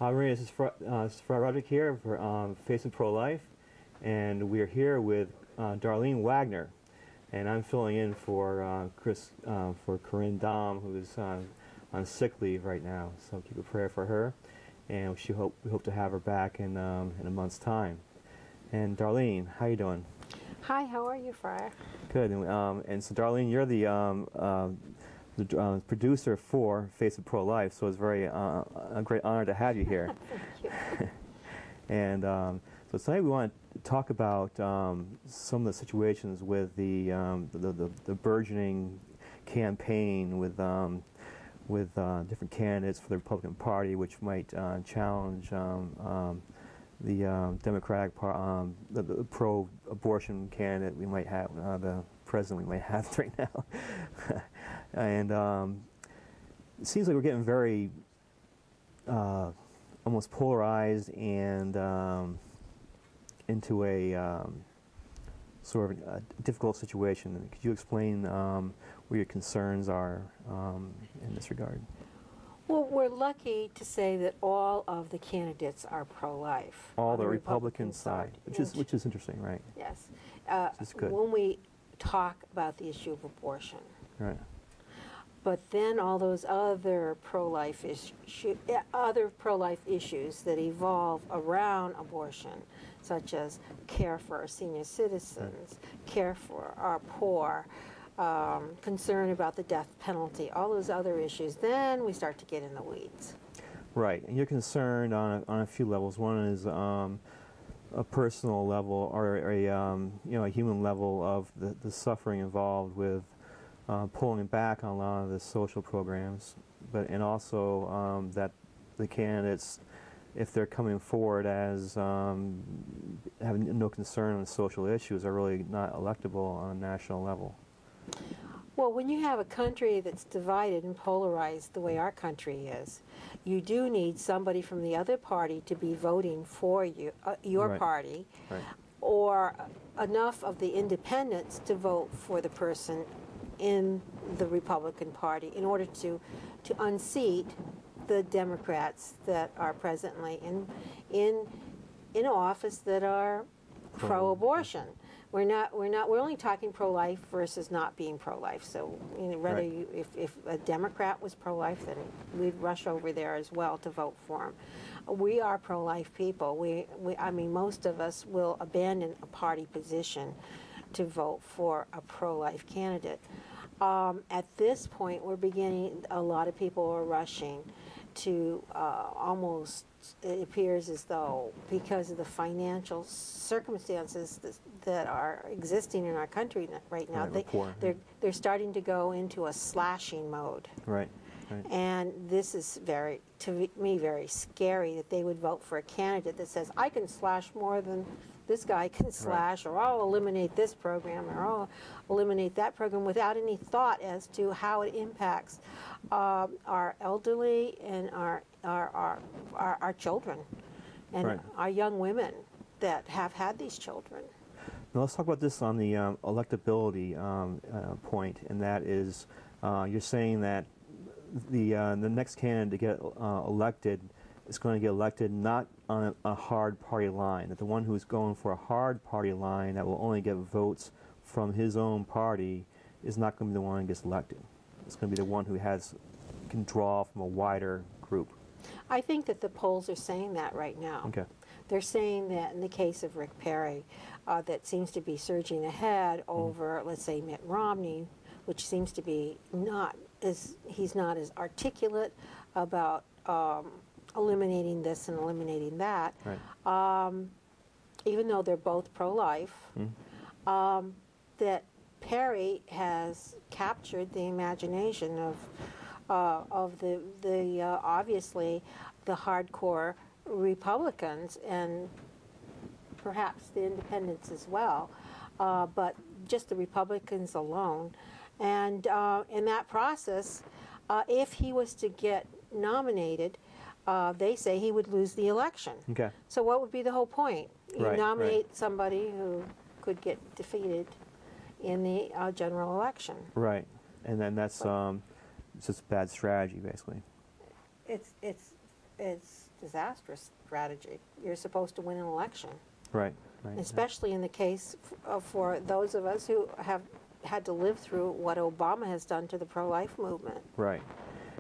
Ave Maria, this is Friar Roderic here for Face of Prolife, and we are here with Darlene Wagner, and I'm filling in for Corinn Dahm, who is on sick leave right now. So keep a prayer for her, and we hope to have her back in a month's time. And Darlene, how you doing? Hi, how are you, Friar? Good. And so Darlene, you're the producer for Face of Prolife, so it's a great honor to have you here. Thank you. And so tonight we want to talk about some of the situations with the burgeoning campaign with different candidates for the Republican Party, which might challenge the Democratic, the pro-abortion candidate we might have, the president we might have right now. And it seems like we're getting very almost polarized and into a sort of a difficult situation. Could you explain what your concerns are in this regard? Well, we're lucky to say that all of the candidates are pro-life. All the Republican side, which is interesting, right? Yes. Which is good. When we talk about the issue of abortion. Right. But then all those other pro-life issues that evolve around abortion, such as care for our senior citizens, care for our poor, concern about the death penalty, all those other issues, then we start to get in the weeds. Right, and you're concerned on a few levels. One is a personal level, or a human level of the suffering involved with pulling back on a lot of the social programs, and also that the candidates, if they're coming forward as having no concern on social issues, are really not electable on a national level. Well, when you have a country that's divided and polarized the way our country is, you do need somebody from the other party to be voting for you, your Right. party, Right. or enough of the independents to vote for the person in the Republican Party in order to unseat the Democrats that are presently in office that are pro-abortion. We're only talking pro-life versus not being pro-life. So whether Right. if a Democrat was pro-life, then we'd rush over there as well to vote for him. We are pro-life people. I mean, most of us will abandon a party position to vote for a pro-life candidate. At this point, we're beginning, a lot of people are rushing to almost, it appears as though, because of the financial circumstances that are existing in our country right now, Right, they're starting to go into a slashing mode. Right. Right. And this is to me, very scary that they would vote for a candidate that says, I can slash more than this guy can slash, or I'll eliminate this program, or I'll eliminate that program, without any thought as to how it impacts our elderly and our children and Right. our young women that have had these children. Now let's talk about this on the electability point, and that is, you're saying that the next candidate to get elected is going to get elected not on a hard party line, that the one who's going for a hard party line that will only get votes from his own party is not going to be the one who gets elected. It's going to be the one who can draw from a wider group. I think that the polls are saying that right now. Okay. They're saying that in the case of Rick Perry, that seems to be surging ahead over, let's say, Mitt Romney, which seems to be he's not as articulate about eliminating this and eliminating that. Right. Even though they're both pro-life, that Perry has captured the imagination of the obviously the hardcore Republicans and perhaps the independents as well, but just the Republicans alone. And in that process, if he was to get nominated, they say he would lose the election. Okay. So what would be the whole point? You Right, nominate somebody who could get defeated in the general election. Right. And then that's it's just bad strategy, basically. It's it's disastrous strategy. You're supposed to win an election. Right. Right. Especially in the case for those of us who have had to live through what Obama has done to the pro-life movement. Right.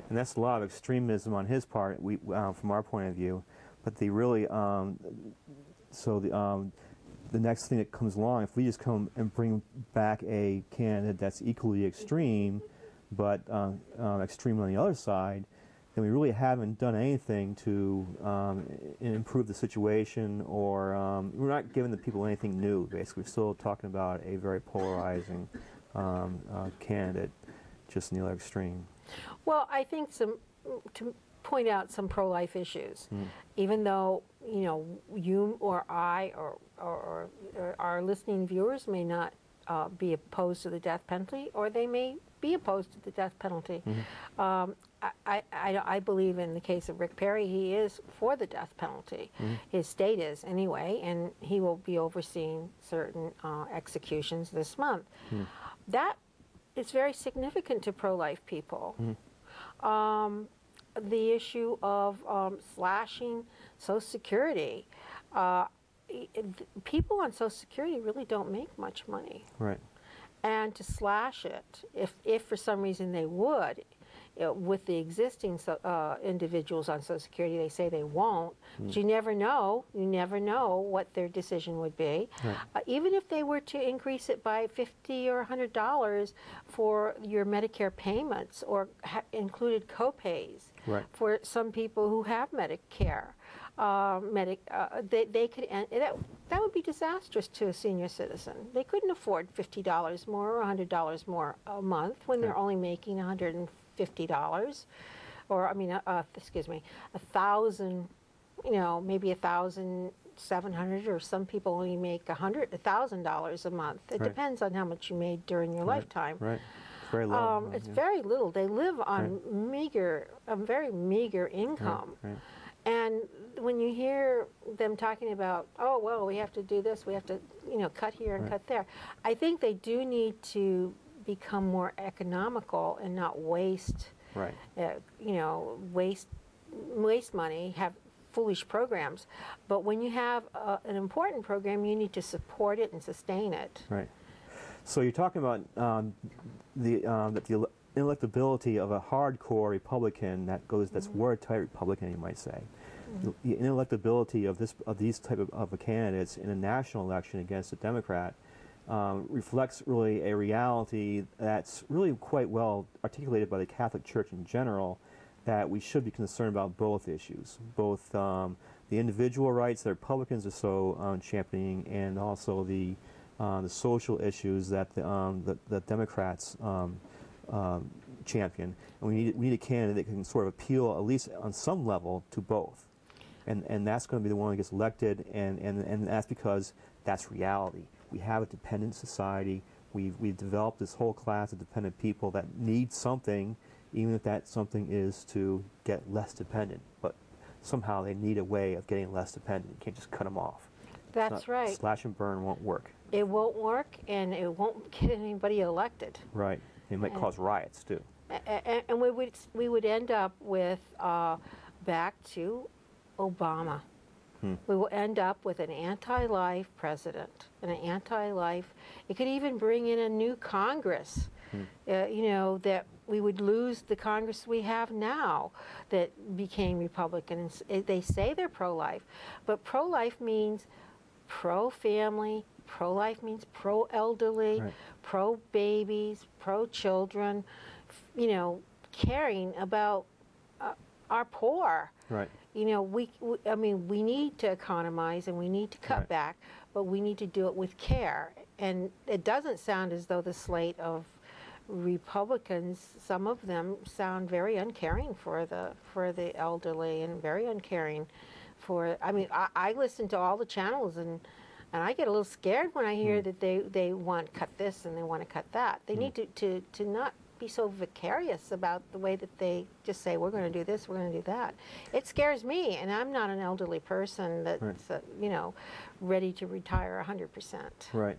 And that's a lot of extremism on his part, from our point of view. But the really, the next thing that comes along, if we just come and bring back a candidate that's equally extreme, but extreme on the other side, then we really haven't done anything to improve the situation, or we're not giving the people anything new, basically. We're still talking about a very polarizing candidate, just in the other extreme. Well, I think to point out some pro-life issues, even though, you or I or our listening viewers may not be opposed to the death penalty, or they may be opposed to the death penalty. I believe in the case of Rick Perry, he is for the death penalty. His state is anyway, and he will be overseeing certain executions this month. That is very significant to pro-life people. The issue of slashing Social Security. People on Social Security really don't make much money. Right. And to slash it, if for some reason they would, with the existing individuals on Social Security, they say they won't. But you never know. You never know what their decision would be. Right. Even if they were to increase it by $50 or $100 for your Medicare payments, or included co-pays for some people who have Medicare, they could end, that would be disastrous to a senior citizen. They couldn't afford $50 more or $100 more a month when they're only making $150, or excuse me, 1,000, maybe 1,700, or some people only make $1,000 a month. It depends on how much you made during your lifetime. Right. It's very low. It's very little. They live on very meager income. Right. And when you hear them talking about, oh, well, we have to do this, we have to, cut here and cut there, I think they do need to become more economical and not waste, waste money, have foolish programs. But when you have an important program, you need to support it and sustain it. Right. So you're talking about the inelectability of a hardcore Republican that's watertight Republican, you might say. The inelectability of these type of candidates in a national election against a Democrat reflects really a reality that's really quite well articulated by the Catholic Church in general, that we should be concerned about both issues, both the individual rights that Republicans are so championing, and also the social issues that the Democrats champion. And we need a candidate that can sort of appeal, at least on some level, to both. And that's going to be the one that gets elected, and that's because that's reality. We have a dependent society. We've developed this whole class of dependent people that need something, even if that something is to get less dependent. But somehow they need a way of getting less dependent. You can't just cut them off. That's right. Slash and burn won't work. It won't work, and it won't get anybody elected. Right. It might cause riots, too. And we would end up with, back to Obama. We will end up with an anti-life president, and an anti-life. It could even bring in a new Congress, that we would lose the Congress we have now that became Republican. And they say they're pro-life, but pro-life means pro-family, pro-life means pro-elderly, pro-babies, pro-children, caring about our poor. Right. We need to economize and we need to cut back, but we need to do it with care. And it doesn't sound as though the slate of Republicans, some of them sound very uncaring for the elderly, and very uncaring for. I listen to all the channels, and I get a little scared when I hear that they want to cut this and they want to cut that. They need to not be so vicarious about the way that they just say, we're going to do this, we're going to do that. It scares me, and I'm not an elderly person that's ready to retire 100%. Right.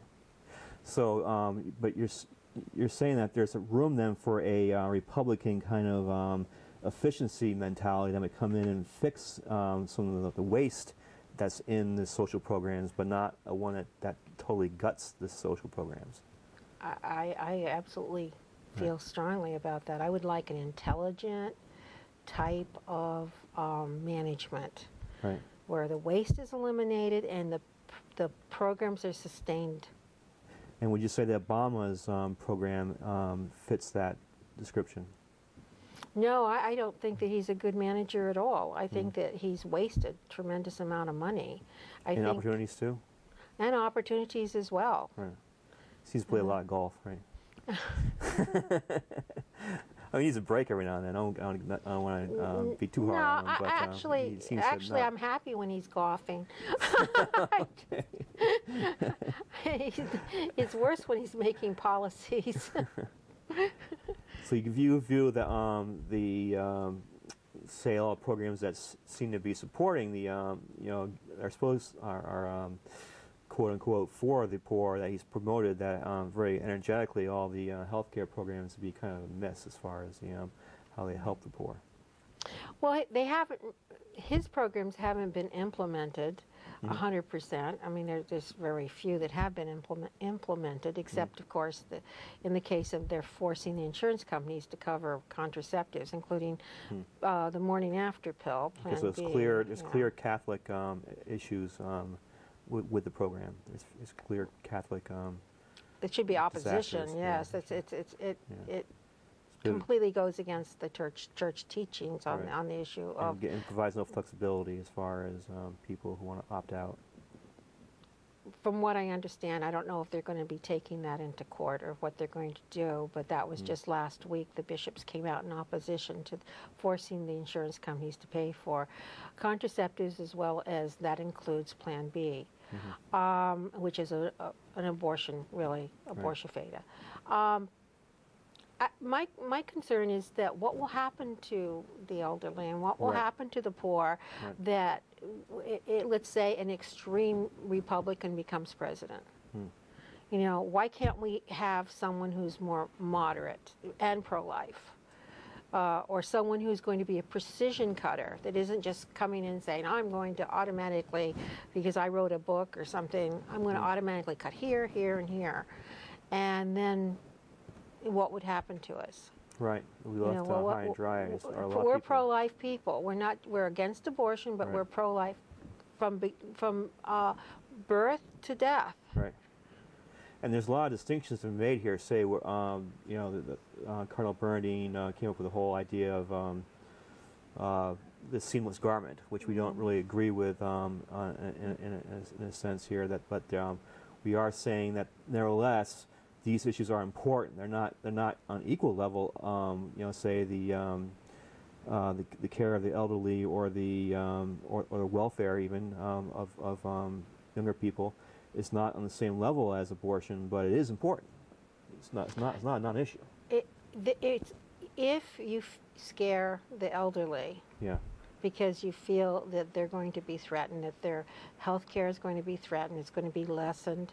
So, but you're saying that there's a room then for a Republican kind of efficiency mentality that might come in and fix some of the waste that's in the social programs, but not a one that totally guts the social programs. I absolutely feel strongly about that. I would like an intelligent type of management, Right. where the waste is eliminated and the programs are sustained. And would you say that Obama's program fits that description? No, I don't think that he's a good manager at all. I think that he's wasted a tremendous amount of money. And opportunities too? And opportunities as well. Right. Seems to play a lot of golf, right? I mean, he's a break every now and then. I don't want to be too hard on him, but actually, I'm happy when he's golfing. It's worse when he's making policies. So you view the say all programs that seem to be supporting the are quote unquote for the poor that he's promoted, that very energetically, all the healthcare programs to be kind of a miss as far as how they help the poor. Well, they haven't. His programs haven't been implemented 100%. I mean, there's very few that have been implemented, except, of course, in the case of they're forcing the insurance companies to cover contraceptives, including the morning after pill, Plan So B. There's clear Catholic issues with the program. There's clear Catholic. It should be opposition. Yes, it completely goes against the church teachings on the issue of. And provides no flexibility as far as people who want to opt out. From what I understand, I don't know if they're going to be taking that into court or what they're going to do, but that was just last week. The bishops came out in opposition to forcing the insurance companies to pay for contraceptives, as well as that includes Plan B, which is an abortion, really, abortion feta. My concern is that what will happen to the elderly and what will happen to the poor that, let's say, an extreme Republican becomes president. You know, why can't we have someone who's more moderate and pro-life? Or someone who's going to be a precision cutter that isn't just coming in and saying, I'm going to automatically, because I wrote a book or something, I'm going to automatically cut here, here, and here. And then what would happen to us? Right. We left high and dry. We're pro-life people. We're against abortion, but we're pro-life from birth to death. Right. And there's a lot of distinctions to be made here. Say, Cardinal Bernardine came up with the whole idea of the seamless garment, which we don't really agree with in a sense here. But we are saying that nevertheless, these issues are important. They're not on equal level. Say the care of the elderly or the welfare even of younger people is not on the same level as abortion, but it is important. It's not a non-issue. If you scare the elderly, because you feel that they're going to be threatened, that their health care is going to be threatened, it's going to be lessened.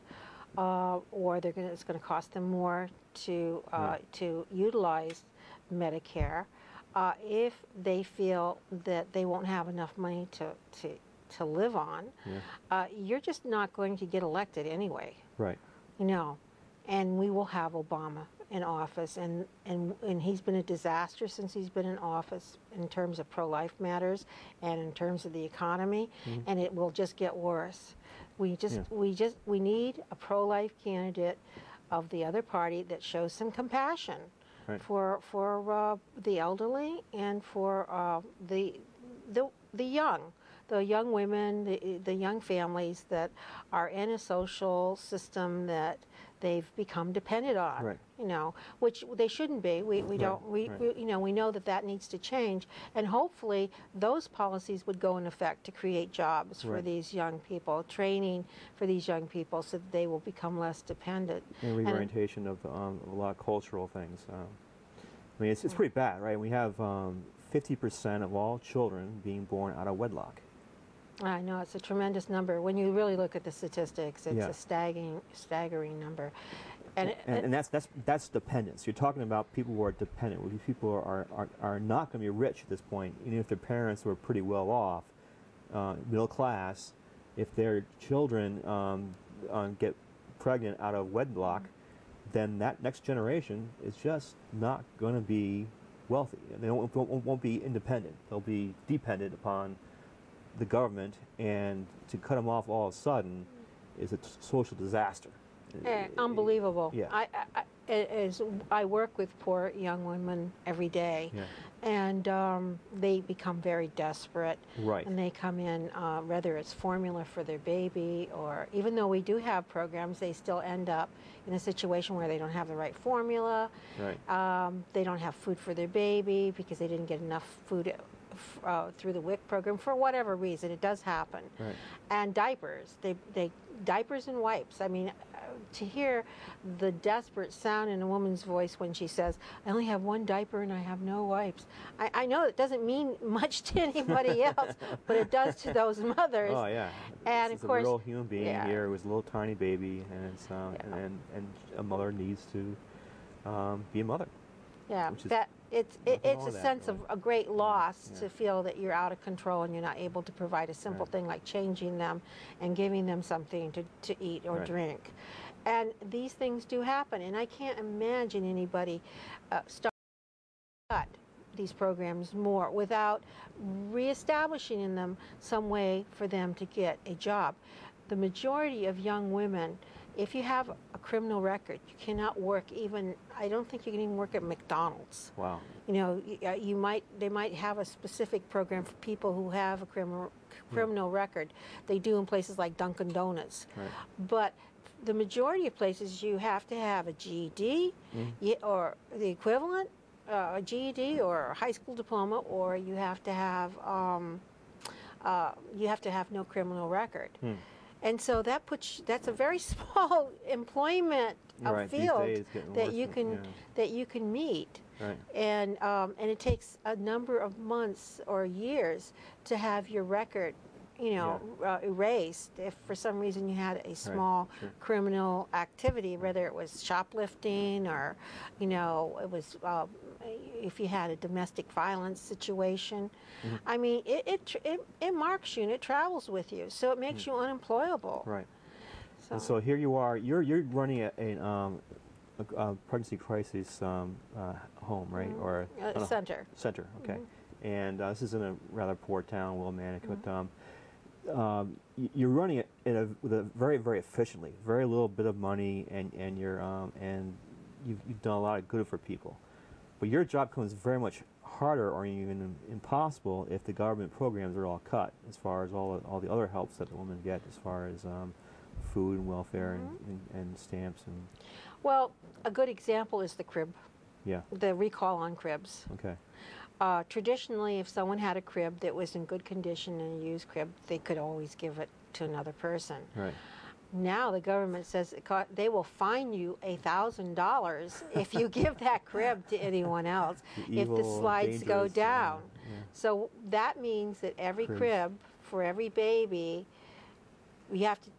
Or it's going to cost them more to utilize Medicare. If they feel that they won't have enough money to live on, you're just not going to get elected anyway. Right. And we will have Obama in office, and he's been a disaster since he's been in office in terms of pro-life matters and in terms of the economy, and it will just get worse. We need a pro-life candidate of the other party that shows some compassion for the elderly and for the young women, the young families that are in a social system that they've become dependent on, which they shouldn't be. We know that needs to change, and hopefully those policies would go in effect to create jobs for these young people, training for these young people so that they will become less dependent. And reorientation of a lot of cultural things. I mean, it's pretty bad, right? We have 50% of all children being born out of wedlock. I know, it's a tremendous number. When you really look at the statistics, it's a staggering number. And that's dependence. You're talking about people who are dependent. These people are not going to be rich at this point, even if their parents were pretty well off, middle class. If their children get pregnant out of wedlock, then that next generation is just not going to be wealthy. They won't be independent. They'll be dependent upon the government, and to cut them off all of a sudden is a social disaster. Unbelievable. Yeah. I work with poor young women every day, Yeah. and they become very desperate. Right. And they come in, whether it's formula for their baby, or even though we do have programs, they still end up in a situation where they don't have the right formula. Right. They don't have food for their baby because they didn't get enough food through the WIC program for whatever reason. It does happen. Right. And diapers. They diapers and wipes. I mean, to hear the desperate sound in a woman's voice when she says, I only have one diaper and I have no wipes. I know it doesn't mean much to anybody else, but it does to those mothers. Oh yeah. And it's of course, a real human being yeah. here with a little tiny baby, and it's and a mother needs to be a mother. Yeah, Which is it's a sense of a great loss Yeah. to feel that you're out of control and you're not able to provide a simple Right. thing like changing them and giving them something to eat or Right. drink. And these things do happen, and I can't imagine anybody start these programs more without reestablishing in them some way for them to get a job. The majority of young women, if you have a criminal record, you cannot work even, I don't think you can even work at McDonald's. Wow. You know, they might have a specific program for people who have a criminal record. They do in places like Dunkin' Donuts. Right. But the majority of places you have to have a GED or the equivalent, a GED or a high school diploma, or you have to have no criminal record. And so that's a very small employment Right. These field days, getting that worse you and- can yeah. that you can meet. Right. And it takes a number of months or years to have your record, erased if for some reason you had a small Sure. criminal activity, whether it was shoplifting or, it was if you had a domestic violence situation. I mean, it marks you and it travels with you, so it makes you unemployable. Right. And so here you are. You're running a pregnancy crisis home, right? Or center. Center. Okay. And this is in a rather poor town, Willimantic, but you're running it with a very, very efficiently, very little bit of money, and you're and you've done a lot of good for people. But your job comes very much harder, or even impossible, if the government programs are all cut, as far as all the other helps that the women get, as far as food and welfare and stamps and. Well, a good example is the crib. Yeah. The recall on cribs. Okay. Traditionally, if someone had a crib that was in good condition and a used crib, they could always give it to another person. Right. Now the government says they will fine you $1,000 if you give that crib to anyone else if the slides go down. Yeah. So that means that every crib for every baby, we have to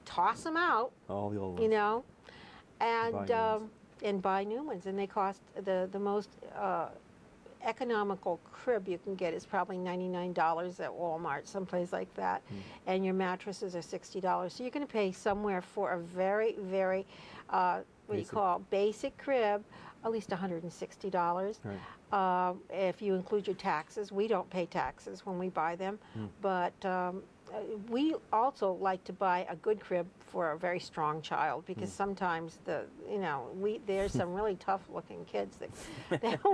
toss them out. All the old ones. And buy new ones. And they cost the most economical crib you can get is probably $99 at Walmart, someplace like that. And your mattresses are $60. So you're going to pay somewhere for a very, very, basic crib, at least $160. Right. If you include your taxes. We don't pay taxes when we buy them, but we also like to buy a good crib for a very strong child, because sometimes there's some really tough looking kids that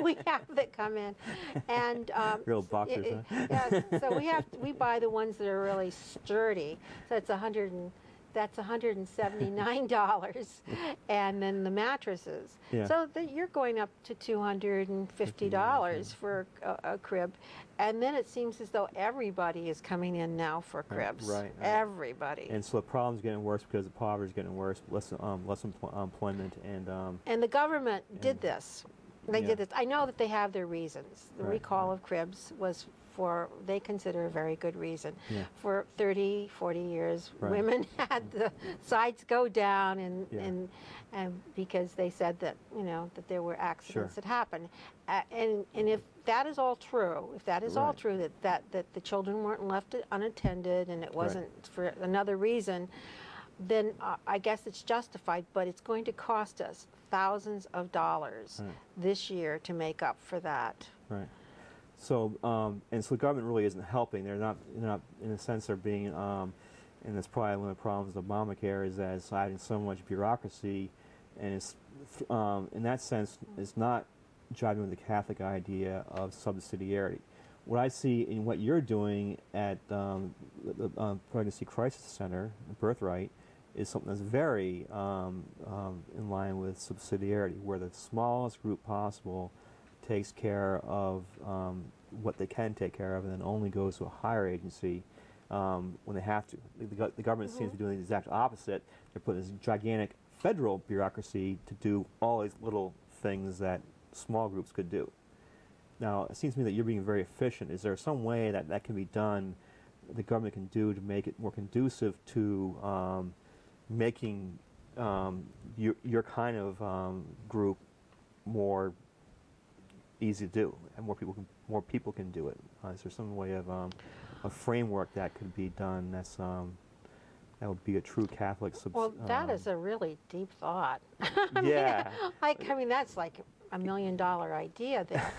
we have that come in, and real boxers. Yeah, so we buy the ones that are really sturdy. So it's $179, and then the mattresses. Yeah. So you're going up to $250 for a crib, and then it seems as though everybody is coming in now for cribs. Right. Everybody. And so the problem's getting worse because the poverty is getting worse, less employment, and the government did this. They did this. I know that they have their reasons. The recall of cribs was for, they consider a very good reason. Yeah. For 30, 40 years, Right. women had the sides go down, Yeah. and because they said that, you know, that there were accidents Sure. that happened. And if that is all true, if that is all Right. true, that the children weren't left unattended and it wasn't for another reason, then I guess it's justified, but it's going to cost us thousands of dollars this year to make up for that. Right. So, and so the government really isn't helping. They're not, in a sense, they're being, and that's probably one of the problems of Obamacare is that it's adding so much bureaucracy, and it's, in that sense, it's not jiving with the Catholic idea of subsidiarity. What I see in what you're doing at the Pregnancy Crisis Center, Birthright, is something that's very in line with subsidiarity, where the smallest group possible takes care of what they can take care of, and then only goes to a higher agency when they have to. The government seems to be doing the exact opposite. They're putting this gigantic federal bureaucracy to do all these little things that small groups could do. Now, it seems to me that you're being very efficient. Is there some way that that can be done, the government can do to make it more conducive to making your kind of group more easy to do, and more people can do it? Is there some way of a framework that could be done that's that would be a true Catholic Well, that is a really deep thought. Yeah. I mean, that's like $1 million idea there.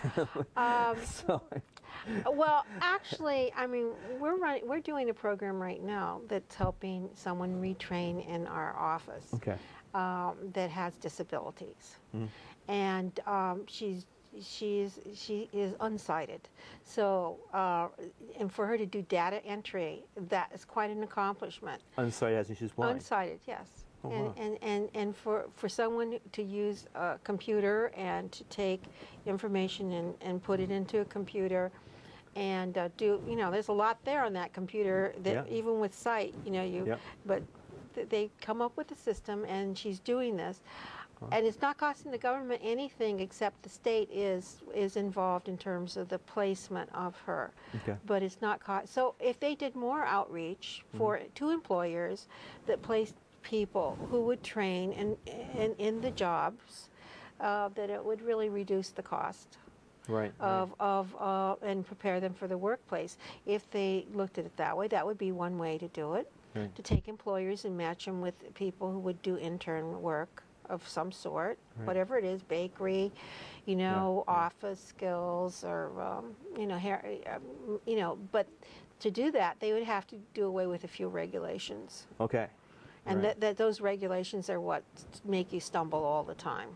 Well, actually, I mean, we're doing a program right now that's helping someone retrain in our office that has disabilities, and she is unsighted. So, and for her to do data entry, that is quite an accomplishment. Unsighted as in she's blind? Unsighted, yes. Oh, wow. And for someone to use a computer and to take information and put it into a computer and do, you know, there's a lot there on that computer that even with sight, you know, but they come up with a system, and she's doing this. And it's not costing the government anything, except the state is involved in terms of the placement of her. But it's not so if they did more outreach to employers that placed people who would train in the jobs, that it would really reduce the cost of and prepare them for the workplace. If they looked at it that way, that would be one way to do it, to take employers and match them with people who would do intern work of some sort, whatever it is, bakery, you know, office skills, or you know, hair, you know. But to do that, they would have to do away with a few regulations. And that those regulations are what make you stumble all the time.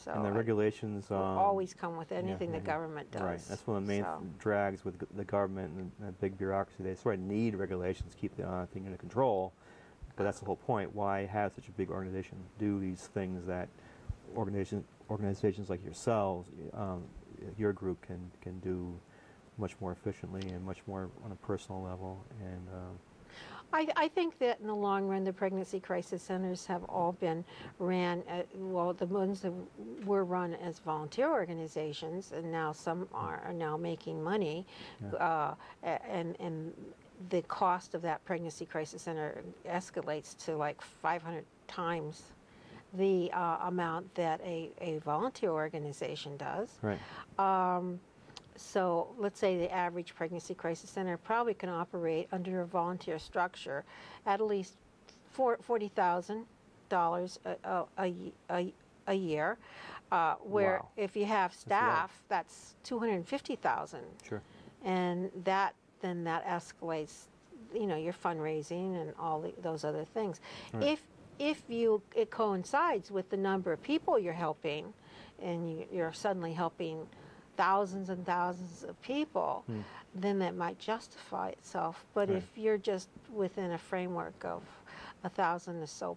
So and the regulations always come with anything the government does. That's one of the main drags with the government and the big bureaucracy. They sort of need regulations to keep the thing under control. But that's the whole point. Why have such a big organization do these things that organizations like yourselves, your group, can do much more efficiently and much more on a personal level? And I think that in the long run, the pregnancy crisis centers have all been ran, well, the ones that were run as volunteer organizations, and now some are now making money, and the cost of that pregnancy crisis center escalates to like 500 times the amount that a volunteer organization does. So let's say the average pregnancy crisis center probably can operate under a volunteer structure at least $40,000 a year, where if you have staff, that's $250,000. And then that escalates, you know, your fundraising and all those other things. If it coincides with the number of people you're helping, and you're suddenly helping thousands and thousands of people, then that might justify itself. But if you're just within a framework of 1,000 or so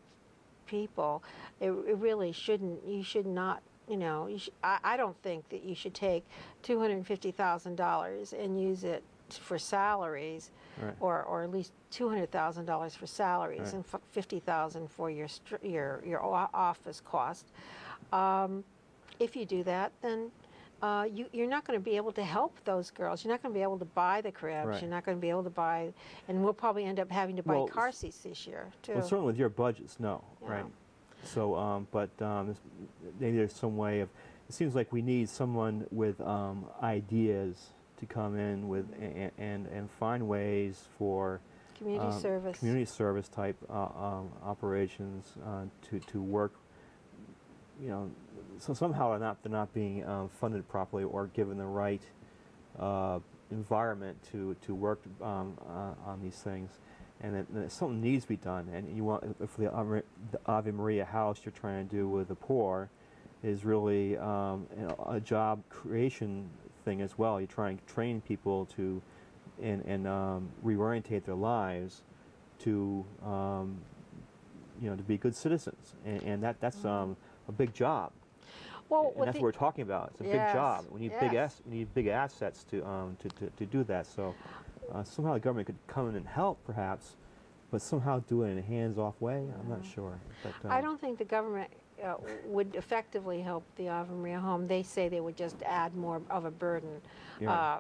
people, it really shouldn't. You should not. You know, I don't think that you should take $250,000 and use it for salaries, or at least $200,000 for salaries and $50,000 for your office cost. If you do that, then you're not going to be able to help those girls. You're not going to be able to buy the cribs. Right. You're not going to be able to buy, and we'll probably end up having to buy Well, car seats this year too. Well, certainly with your budgets, no, Yeah. right? So, maybe there's some way of. It seems like we need someone with ideas to come in with and find ways for community service type operations to work. You know, so somehow they're not being funded properly or given the right environment to work on these things, and that something needs to be done. And you want, for the Ave Maria house you're trying to do with the poor, is really you know, a job creation thing as well. You're trying to train people to and reorientate their lives to you know, to be good citizens, and that's a big job. Well, and that's what we're talking about. It's a big job. We need big assets to do that. So somehow the government could come in and help, perhaps, but somehow do it in a hands-off way. I'm not sure. But, I don't think the government would effectively help the Ave Maria home. They say they would just add more of a burden. Yeah,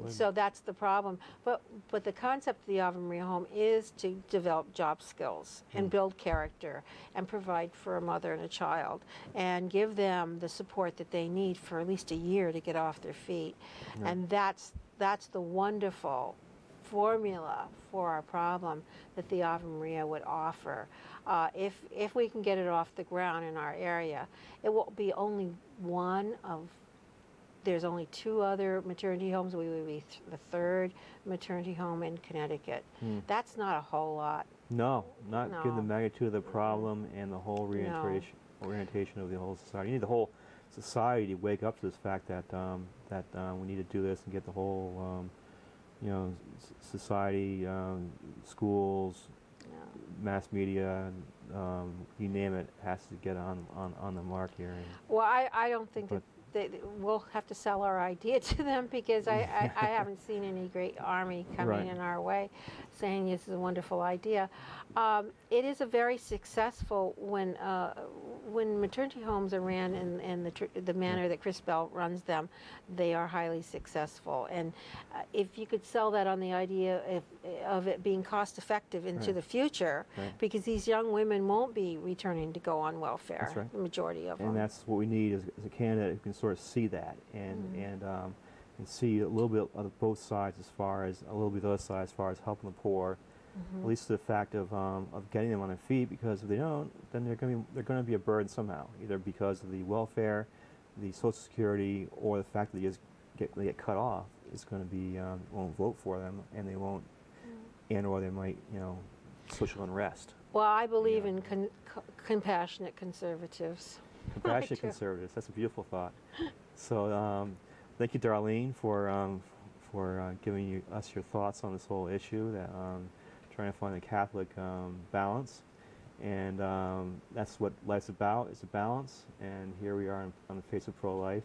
so that's the problem. But the concept of the Ave Maria home is to develop job skills and build character and provide for a mother and a child and give them the support that they need for at least a year to get off their feet. Yeah. And that's the wonderful formula for our problem that the Ave Maria would offer. If we can get it off the ground in our area, it will be only one of, there's only 2 other maternity homes. We would be the 3rd maternity home in Connecticut. That's not a whole lot. No, not given the magnitude of the problem and the whole orientation of the whole society. You need the whole society to wake up to this fact that we need to do this and get the whole you know, society, schools, mass media, you name it, has to get on the mark here. Well, I don't think that we'll have to sell our idea to them, because I haven't seen any great army coming in our way saying this is a wonderful idea. It is a very successful when maternity homes are ran in the manner that Chris Bell runs them. They are highly successful, and if you could sell that on the idea of it being cost effective into the future, because these young women won't be returning to go on welfare. That's right. The majority of them. And that's what we need is a candidate who can sort of see that and see a little bit of both sides, as far as a little bit of the other side as far as helping the poor. At least the fact of getting them on their feet, because if they don't, then they're going to be a burden somehow, either because of the welfare, the Social Security, or the fact that they get cut off is going to be won't vote for them, and they won't, or they might, you know, social unrest. Well, I believe in compassionate conservatives. Compassionate conservatives. That's a beautiful thought. So, thank you, Darlene, for giving us your thoughts on this whole issue. That trying to find a Catholic balance, and that's what life's about. It's a balance, and here we are on the Face of Pro-Life.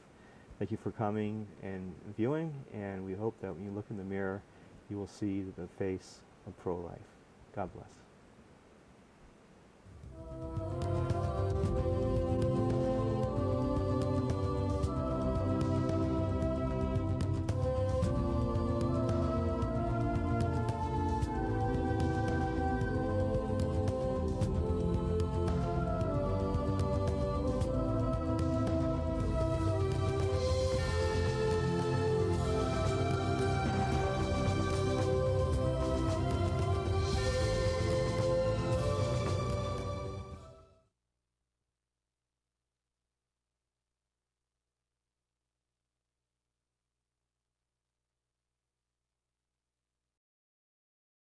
Thank you for coming and viewing, and we hope that when you look in the mirror, you will see the face of pro-life. God bless.